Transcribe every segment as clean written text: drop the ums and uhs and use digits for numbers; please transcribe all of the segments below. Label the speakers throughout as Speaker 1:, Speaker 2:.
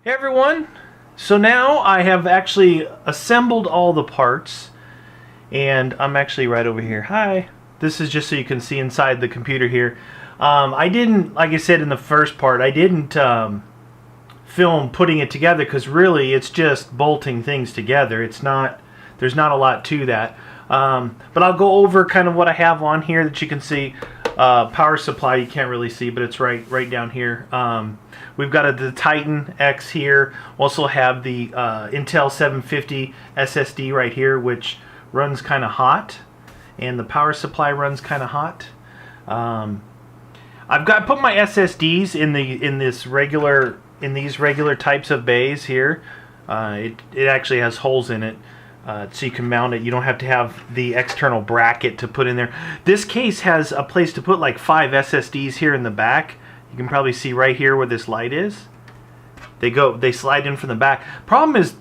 Speaker 1: Hey everyone! So now I have actually assembled all the parts, and I'm actually right over here. Hi! This is just so you can see inside the computer here. I didn't, like I said in the first part, I didn't film putting it together because really it's just bolting things together. It's not, there's not a lot to that. But I'll go over kind of what I have on here that you can see. Power supply you can't really see, but it's right down here. We've got the Titan X here. Also have the Intel 750 SSD right here, which runs kind of hot, and the power supply runs kind of hot. I've put my SSDs in these regular types of bays here. It actually has holes in it. So you can mount it. You don't have to have the external bracket to put in there. This case has a place to put like 5 SSDs here in the back. You can probably see right here where this light is. They slide in from the back. Problem is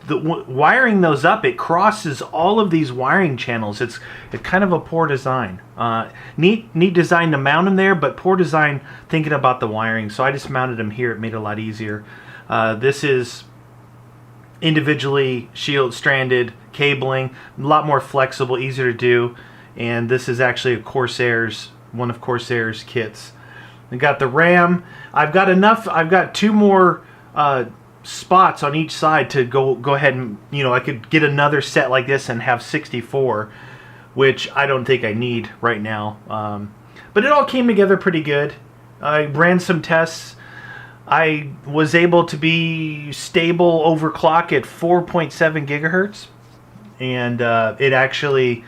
Speaker 1: wiring those up, it crosses all of these wiring channels. It's kind of a poor design. Neat design to mount them there, but poor design thinking about the wiring. So I just mounted them here. It made it a lot easier. This is individually stranded cabling, a lot more flexible, easier to do, and this is actually one of Corsair's kits. I got the RAM. I've got 2 more spots on each side to go ahead and, I could get another set like this and have 64, which I don't think I need right now. But it all came together pretty good. I ran some tests. I was able to be stable overclock at 4.7 gigahertz, and it actually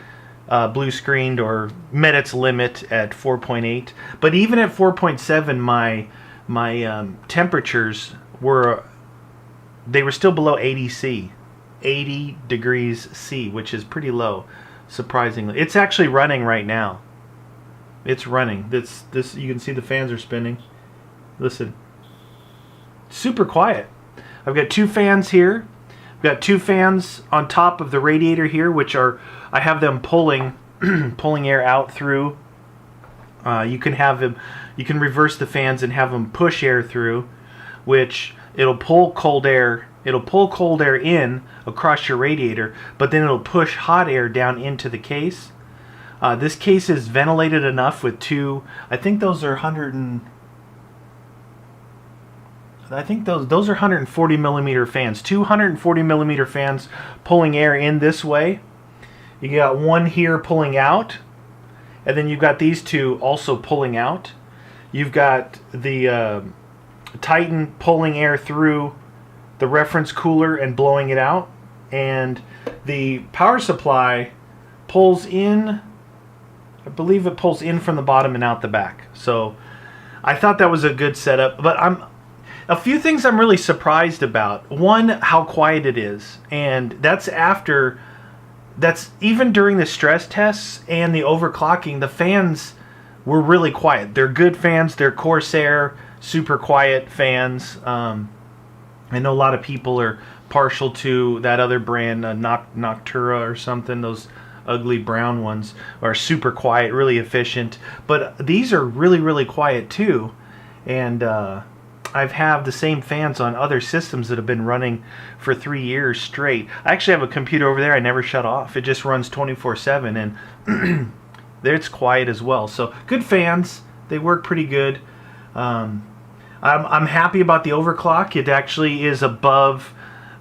Speaker 1: blue screened or met its limit at 4.8. But even at 4.7, my temperatures were still below 80 degrees C, which is pretty low, surprisingly. It's actually running right now. It's running. This you can see the fans are spinning. Listen. Super quiet. I've got 2 fans here. I've got 2 fans on top of the radiator here, which I have them pulling air out through. You can reverse the fans and have them push air through, which it'll pull cold air. It'll pull cold air in across your radiator, but then it'll push hot air down into the case. This case is ventilated enough with 2. I think those are 140 millimeter fans. 240 millimeter fans pulling air in this way. You got 1 here pulling out, and then you've got these 2 also pulling out. You've got the Titan pulling air through the reference cooler and blowing it out, and the power supply pulls in. I believe it pulls in from the bottom and out the back. So I thought that was a good setup, but a few things I'm really surprised about. One, how quiet it is, and that's even during the stress tests and the overclocking, the fans were really quiet. They're good fans. They're Corsair, super quiet fans. I know a lot of people are partial to that other brand, Noctura or something. Those ugly brown ones are super quiet, really efficient. But these are really, really quiet too, and I've had the same fans on other systems that have been running for 3 years straight. I actually have a computer over there I never shut off. It just runs 24/7, and it's quiet as well. So good fans. They work pretty good. I'm happy about the overclock. It actually is above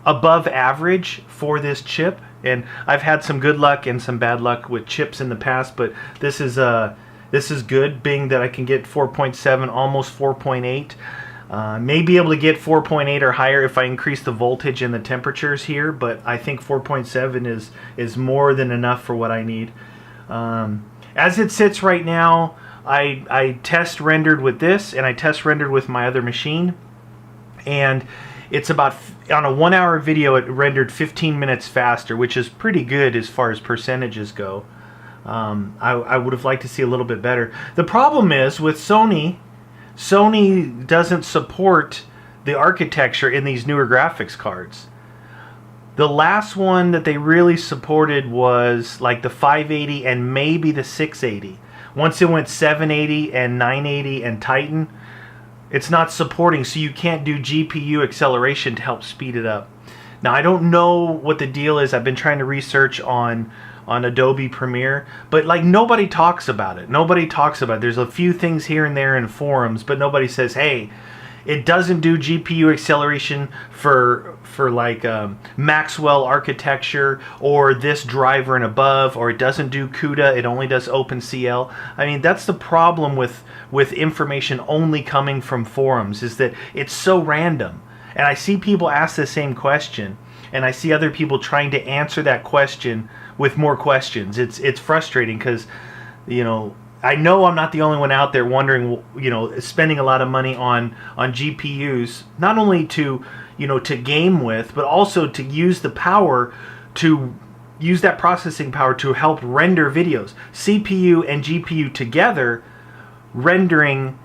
Speaker 1: average for this chip, and I've had some good luck and some bad luck with chips in the past, but this is good, being that I can get 4.7, almost 4.8. May be able to get 4.8 or higher if I increase the voltage and the temperatures here, but I think 4.7 is more than enough for what I need. As it sits right now, I test rendered with this, and I test rendered with my other machine, and it's about, on a 1-hour video, it rendered 15 minutes faster, which is pretty good as far as percentages go. I would have liked to see a little bit better. The problem is with Sony doesn't support the architecture in these newer graphics cards. The last one that they really supported was like the 580 and maybe the 680. Once it went 780 and 980 and Titan, It's not supporting, so you can't do GPU acceleration to help speed it up. Now, I don't know what the deal is. I've been trying to research on Adobe Premiere, but like nobody talks about it. Nobody talks about it. There's a few things here and there in forums, but nobody says, hey, it doesn't do GPU acceleration for like Maxwell architecture or this driver and above, or it doesn't do CUDA, it only does OpenCL. I mean, that's the problem with information only coming from forums, is that it's so random. And I see people ask the same question, and I see other people trying to answer that question with more questions. It's frustrating because, you know, I know I'm not the only one out there wondering, you know, spending a lot of money on GPUs, not only to, you know, to game with, but also to use the power, to use that processing power to help render videos. CPU and GPU together rendering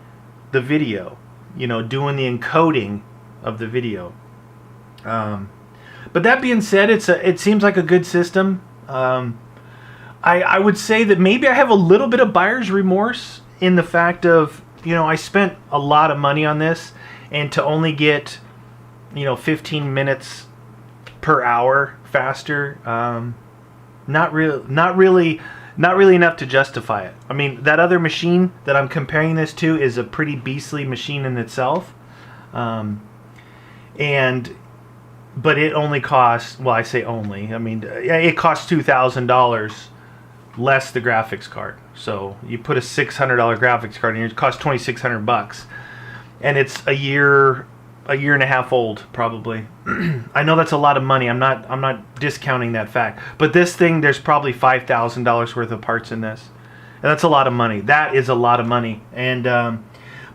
Speaker 1: the video, you know, doing the encoding of the video. But that being said, it seems like a good system. I would say that maybe I have a little bit of buyer's remorse in the fact of, you know, I spent a lot of money on this, and to only get, you know, 15 minutes per hour faster, not really enough to justify it. I mean, that other machine that I'm comparing this to is a pretty beastly machine in itself, but it only costs, well, I say only, I mean, it costs $2,000 less the graphics card. So you put a $600 graphics card in, it costs $2,600, and it's a year and a half old probably. I know that's a lot of money. I'm not discounting that fact, but this thing, there's probably $5,000 worth of parts in this, and that's a lot of money. That is a lot of money. And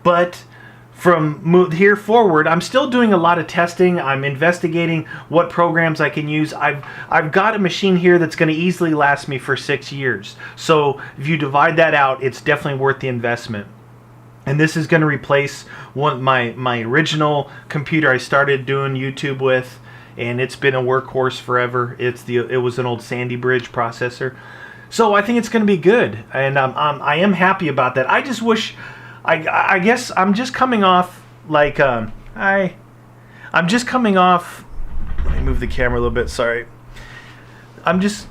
Speaker 1: but from here forward, I'm still doing a lot of testing. I'm investigating what programs I can use. I've got a machine here that's going to easily last me for 6 years. So if you divide that out, it's definitely worth the investment. And this is going to replace my original computer I started doing YouTube with, and it's been a workhorse forever. It was an old Sandy Bridge processor. So I think it's going to be good, and I am happy about that. I just wish. I guess I'm just coming off like I'm just coming off. Let me move the camera a little bit. Sorry. I'm just.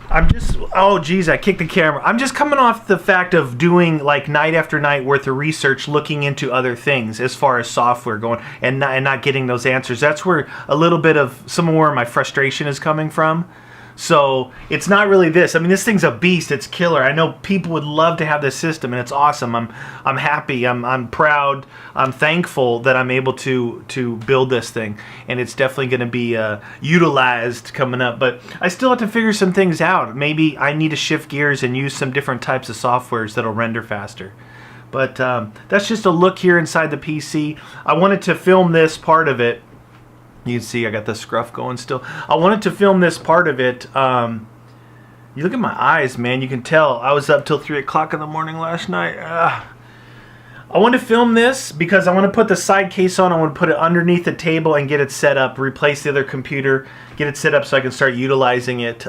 Speaker 1: Oh geez, I kicked the camera. I'm just coming off the fact of doing like night after night worth of research, looking into other things as far as software going, and not getting those answers. That's where a little bit of some more of my frustration is coming from. So it's not really this. I mean, this thing's a beast. It's killer. I know people would love to have this system, and it's awesome. I'm happy. I'm proud. I'm thankful that I'm able to build this thing, and it's definitely going to be utilized coming up. But I still have to figure some things out. Maybe I need to shift gears and use some different types of softwares that'll render faster. But that's just a look here inside the PC. I wanted to film this part of it. You can see I got the scruff going still. I wanted to film this part of it. You look at my eyes, man. You can tell I was up till 3 o'clock in the morning last night. I want to film this because I want to put the side case on. I want to put it underneath the table and get it set up. Replace the other computer. Get it set up so I can start utilizing it.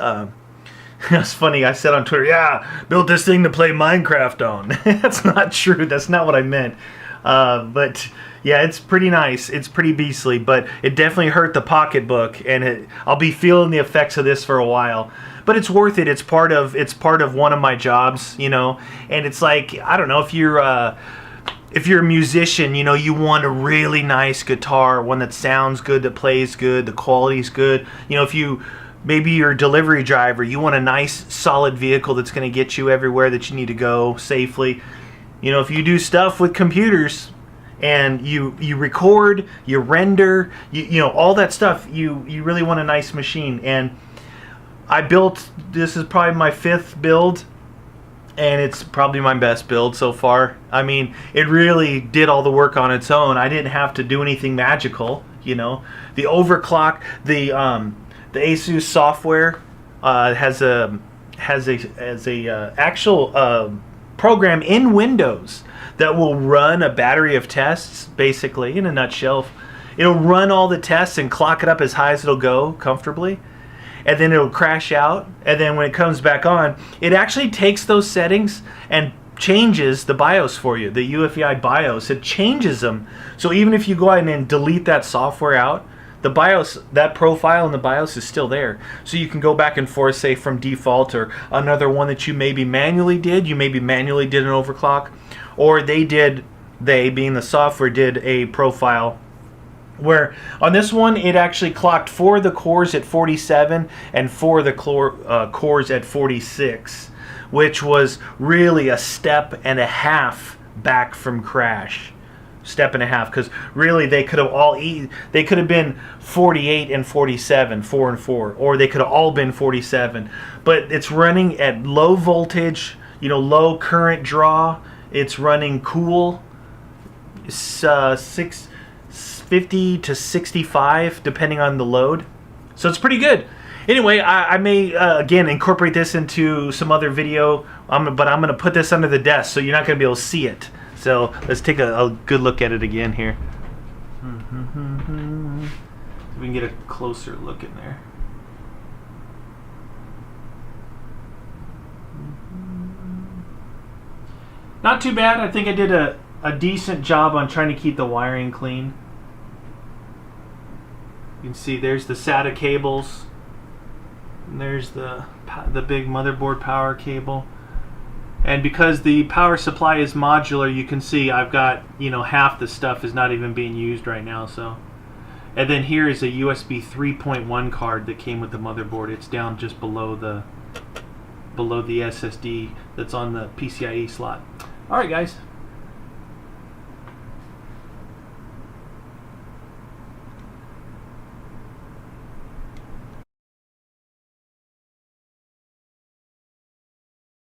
Speaker 1: It's funny. I said on Twitter, yeah, built this thing to play Minecraft on. That's not true. That's not what I meant. But yeah, it's pretty nice. It's pretty beastly, but it definitely hurt the pocketbook, and I'll be feeling the effects of this for a while. But it's worth it. It's part of one of my jobs, you know. And it's like, I don't know, if you're a musician, you know, you want a really nice guitar, one that sounds good, that plays good, the quality's good. You know, maybe you're a delivery driver, you want a nice solid vehicle that's going to get you everywhere that you need to go safely. You know, if you do stuff with computers and you record, you render, you know, all that stuff, you really want a nice machine. And I built, this is probably my 5th build, and it's probably my best build so far. I mean, it really did all the work on its own. I didn't have to do anything magical, you know. The overclock, the ASUS software has a actual program in Windows that will run a battery of tests, basically, in a nutshell. It'll run all the tests and clock it up as high as it'll go comfortably, and then it'll crash out, and then when it comes back on, it actually takes those settings and changes the BIOS for you, the UEFI BIOS. It changes them. So even if you go ahead and delete that software out, the BIOS, that profile in the BIOS is still there. So you can go back and forth, say from default or another one that you maybe manually did. You maybe manually did an overclock, or they being the software did a profile where on this one it actually clocked 4 of the cores at 47 and 4 of the cores at 46, which was really a step and a half back from crash. Step and a half, because really they could have been 48 and 47, 4 and 4, or they could have all been 47. But it's running at low voltage, low current draw. It's running cool, 650 to 65 depending on the load. So it's pretty good. Anyway, I may again incorporate this into some other video, but I'm going to put this under the desk so you're not going to be able to see it. So let's take a good look at it again here. So we can get a closer look in there. Not too bad. I think I did a decent job on trying to keep the wiring clean. You can see there's the SATA cables. And there's the big motherboard power cable. And because the power supply is modular, you can see I've got, half the stuff is not even being used right now. So, and then here is a USB 3.1 card that came with the motherboard. It's down just below the SSD that's on the PCIe slot. All right, guys.